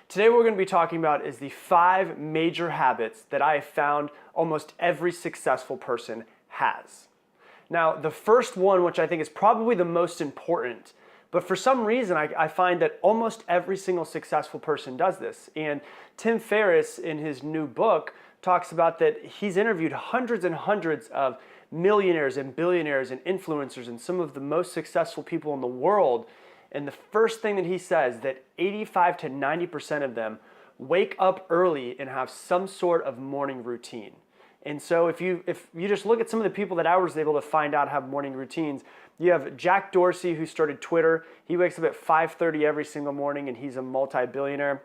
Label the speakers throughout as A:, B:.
A: Today what we're going to be talking about is the 5 major habits that I have found almost every successful person has. Now, the first one, which I think is probably the most important, but for some reason I find that almost every single successful person does this. And Tim Ferriss, in his new book, talks about that he's interviewed hundreds and hundreds of millionaires and billionaires and influencers and some of the most successful people in the world. And the first thing that he says that 85 to 90% of them wake up early and have some sort of morning routine. And so if you just look at some of the people that I was able to find out have morning routines, you have Jack Dorsey, who started Twitter. He wakes up at 5:30 every single morning and he's a multi-billionaire.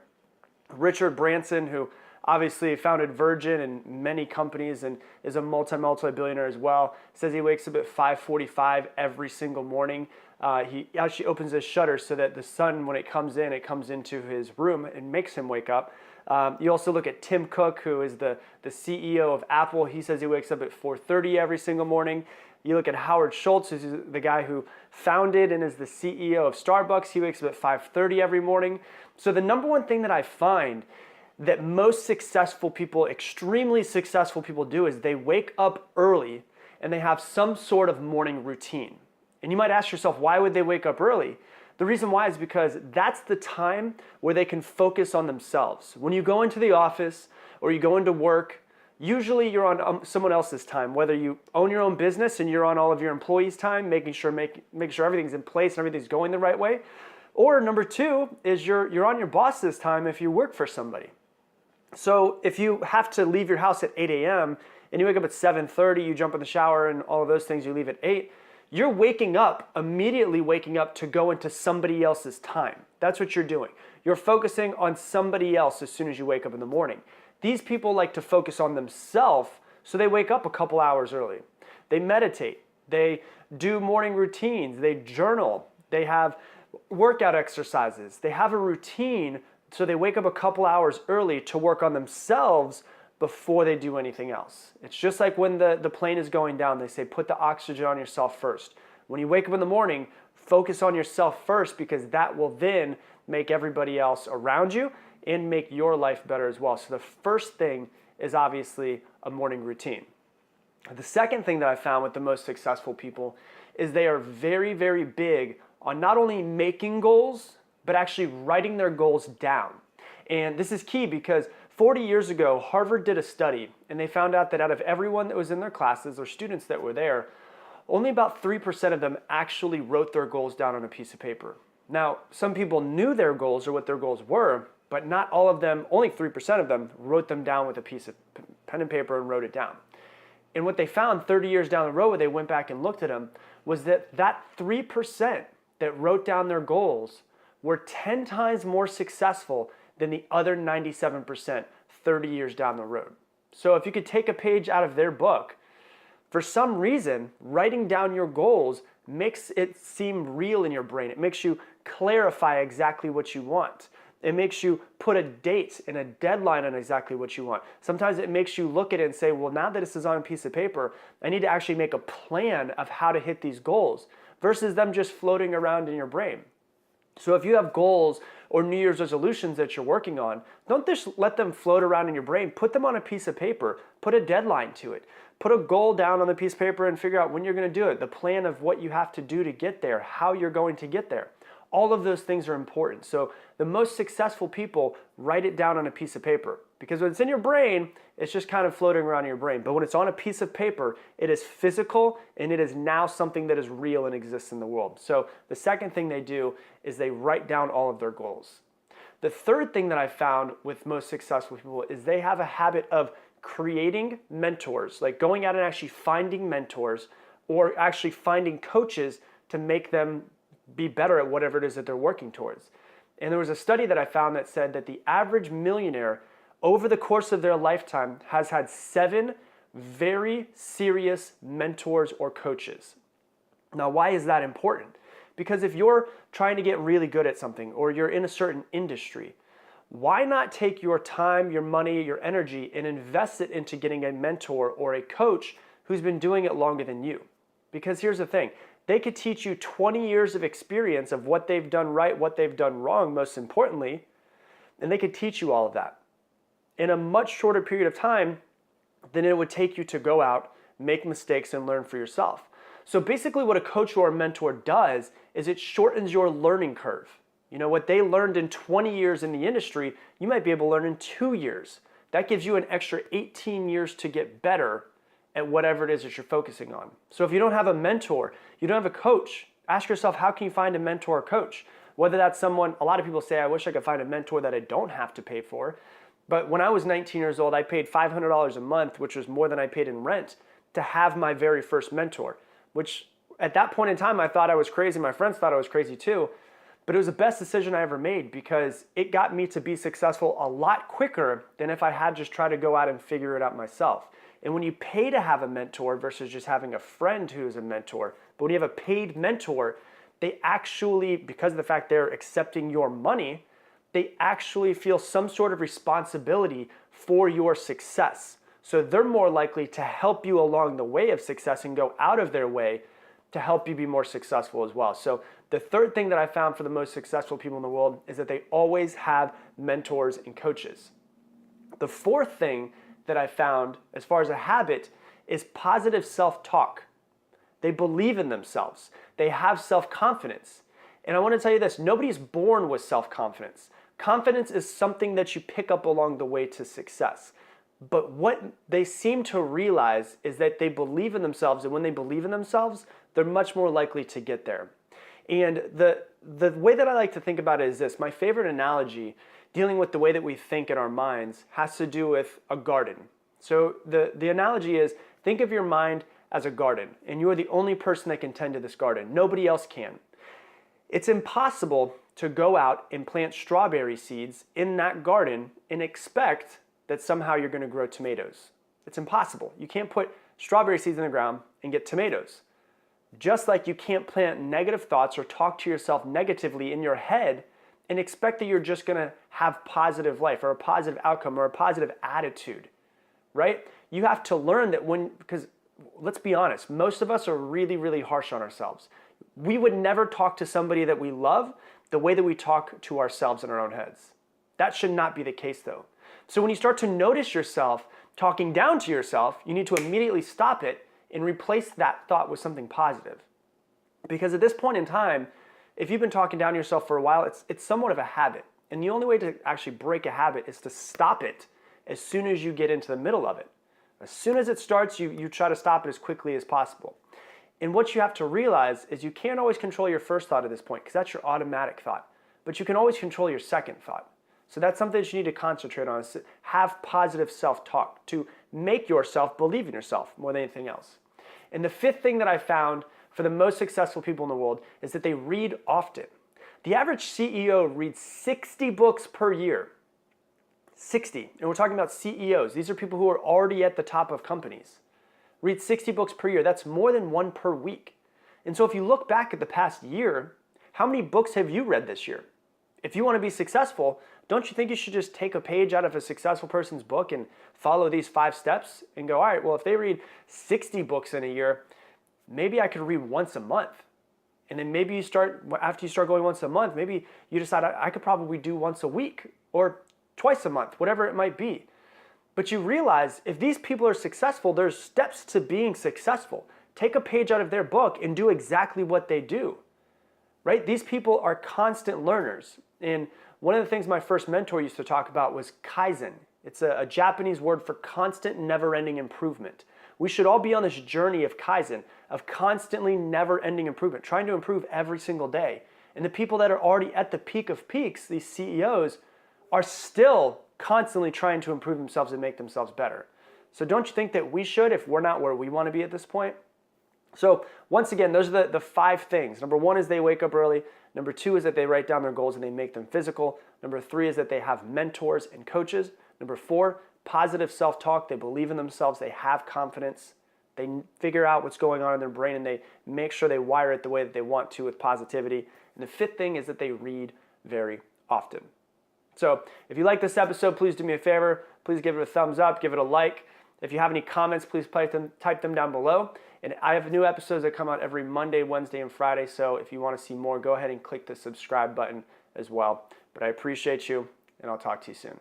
A: Richard Branson, who obviously founded Virgin and many companies and is a multi-billionaire as well, says he wakes up at 5:45 every single morning. He actually opens his shutters so that the sun, when it comes into his room and makes him wake up. You also look at Tim Cook, who is the CEO of Apple. He says he wakes up at 4:30 every single morning. You look at Howard Schultz, who's the guy who founded and is the CEO of Starbucks. He wakes up at 5:30 every morning. So the number one thing that I find that most successful people, extremely successful people do is they wake up early and they have some sort of morning routine. And you might ask yourself, why would they wake up early? The reason why is because that's the time where they can focus on themselves. When you go into the office or you go into work, usually you're on someone else's time, whether you own your own business and you're on all of your employees' time, making sure everything's in place and everything's going the right way. Or number two is you're on your boss's time if you work for somebody. So if you have to leave your house at 8 a.m. and you wake up at 7:30, you jump in the shower and all of those things, you leave at 8, you're immediately waking up to go into somebody else's time. That's what you're doing. You're focusing on somebody else as soon as you wake up in the morning. These people like to focus on themselves, so they wake up a couple hours early. They meditate, they do morning routines, they journal, they have workout exercises, they have a routine, so they wake up a couple hours early to work on themselves before they do anything else. It's just like when the plane is going down, they say put the oxygen on yourself first. When you wake up in the morning, focus on yourself first, because that will then make everybody else around you and make your life better as well. So the first thing is obviously a morning routine. The second thing that I found with the most successful people is they are very, very big on not only making goals, but actually writing their goals down. And this is key because 40 years ago, Harvard did a study and they found out that out of everyone that was in their classes or students that were there, only about 3% of them actually wrote their goals down on a piece of paper. Now, some people knew their goals or what their goals were, but not all of them, only 3% of them wrote them down with a piece of pen and paper and wrote it down. And what they found 30 years down the road when they went back and looked at them was that 3% that wrote down their goals were 10 times more successful than the other 97% 30 years down the road. So if you could take a page out of their book, for some reason, writing down your goals makes it seem real in your brain. It makes you clarify exactly what you want. It makes you put a date and a deadline on exactly what you want. Sometimes it makes you look at it and say, well, now that this is on a piece of paper, I need to actually make a plan of how to hit these goals versus them just floating around in your brain. So if you have goals or New Year's resolutions that you're working on, don't just let them float around in your brain. Put them on a piece of paper. Put a deadline to it. Put a goal down on the piece of paper and figure out when you're going to do it, the plan of what you have to do to get there, how you're going to get there. All of those things are important. So the most successful people write it down on a piece of paper, because when it's in your brain, it's just kind of floating around in your brain. But when it's on a piece of paper, it is physical and it is now something that is real and exists in the world. So the second thing they do is they write down all of their goals. The third thing that I found with most successful people is they have a habit of creating mentors, like going out and actually finding mentors or actually finding coaches to make them be better at whatever it is that they're working towards. And there was a study that I found that said that the average millionaire over the course of their lifetime has had 7 very serious mentors or coaches. Now, why is that important? Because if you're trying to get really good at something or you're in a certain industry, why not take your time, your money, your energy and invest it into getting a mentor or a coach who's been doing it longer than you? Because here's the thing, they could teach you 20 years of experience of what they've done right, what they've done wrong, most importantly, and they could teach you all of that in a much shorter period of time than it would take you to go out, make mistakes, and learn for yourself. So basically what a coach or a mentor does is it shortens your learning curve. You know, what they learned in 20 years in the industry, you might be able to learn in 2 years. That gives you an extra 18 years to get better at whatever it is that you're focusing on. So if you don't have a mentor, you don't have a coach, ask yourself, how can you find a mentor or coach? Whether that's someone, a lot of people say, I wish I could find a mentor that I don't have to pay for. But when I was 19 years old, I paid $500 a month, which was more than I paid in rent, to have my very first mentor, which at that point in time, I thought I was crazy. My friends thought I was crazy too. But it was the best decision I ever made because it got me to be successful a lot quicker than if I had just tried to go out and figure it out myself. And when you pay to have a mentor versus just having a friend who's a mentor, but when you have a paid mentor, they actually, because of the fact they're accepting your money, they actually feel some sort of responsibility for your success. So they're more likely to help you along the way of success and go out of their way to help you be more successful as well. So the third thing that I found for the most successful people in the world is that they always have mentors and coaches. The fourth thing that I found as far as a habit is positive self-talk. They believe in themselves. They have self-confidence. And I want to tell you this, nobody's born with self-confidence. Confidence is something that you pick up along the way to success. But what they seem to realize is that they believe in themselves, and when they believe in themselves, they're much more likely to get there. And the way that I like to think about it is this. My favorite analogy dealing with the way that we think in our minds has to do with a garden. So the analogy is, think of your mind as a garden, and you are the only person that can tend to this garden. Nobody else can. It's impossible to go out and plant strawberry seeds in that garden and expect that somehow you're going to grow tomatoes. It's impossible. You can't put strawberry seeds in the ground and get tomatoes. Just like you can't plant negative thoughts or talk to yourself negatively in your head and expect that you're just going to have positive life or a positive outcome or a positive attitude, right? You have to learn that because let's be honest, most of us are really, really harsh on ourselves. We would never talk to somebody that we love the way that we talk to ourselves in our own heads. That should not be the case though. So when you start to notice yourself talking down to yourself, you need to immediately stop it and replace that thought with something positive. Because at this point in time, if you've been talking down to yourself for a while, it's somewhat of a habit. And the only way to actually break a habit is to stop it as soon as you get into the middle of it. As soon as it starts, you try to stop it as quickly as possible. And what you have to realize is you can't always control your first thought at this point because that's your automatic thought. But you can always control your second thought. So that's something that you need to concentrate on, is to have positive self-talk, to make yourself believe in yourself more than anything else. And the fifth thing that I found for the most successful people in the world is that they read often. The average CEO reads 60 books per year. 60. And we're talking about CEOs. These are people who are already at the top of companies. Read 60 books per year. That's more than one per week. And so if you look back at the past year, how many books have you read this year? If you want to be successful, don't you think you should just take a page out of a successful person's book and follow these 5 steps and go, all right, well, if they read 60 books in a year, maybe I could read once a month. And then maybe after you start going once a month, maybe you decide I could probably do once a week or twice a month, whatever it might be. But you realize if these people are successful, there's steps to being successful. Take a page out of their book and do exactly what they do, right? These people are constant learners. And one of the things my first mentor used to talk about was Kaizen. It's a Japanese word for constant, never-ending improvement. We should all be on this journey of Kaizen, of constantly never-ending improvement, trying to improve every single day. And the people that are already at the peak of peaks, these CEOs, are still constantly trying to improve themselves and make themselves better. So don't you think that we should if we're not where we want to be at this point? So once again, those are the 5 things. Number 1 is they wake up early. Number 2 is that they write down their goals and they make them physical. Number 3 is that they have mentors and coaches. Number 4, positive self-talk. They believe in themselves. They have confidence. They figure out what's going on in their brain and they make sure they wire it the way that they want to with positivity. And the 5th thing is that they read very often. So if you like this episode, please do me a favor. Please give it a thumbs up, give it a like. If you have any comments, please type them down below. And I have new episodes that come out every Monday, Wednesday, and Friday. So if you want to see more, go ahead and click the subscribe button as well. But I appreciate you, and I'll talk to you soon.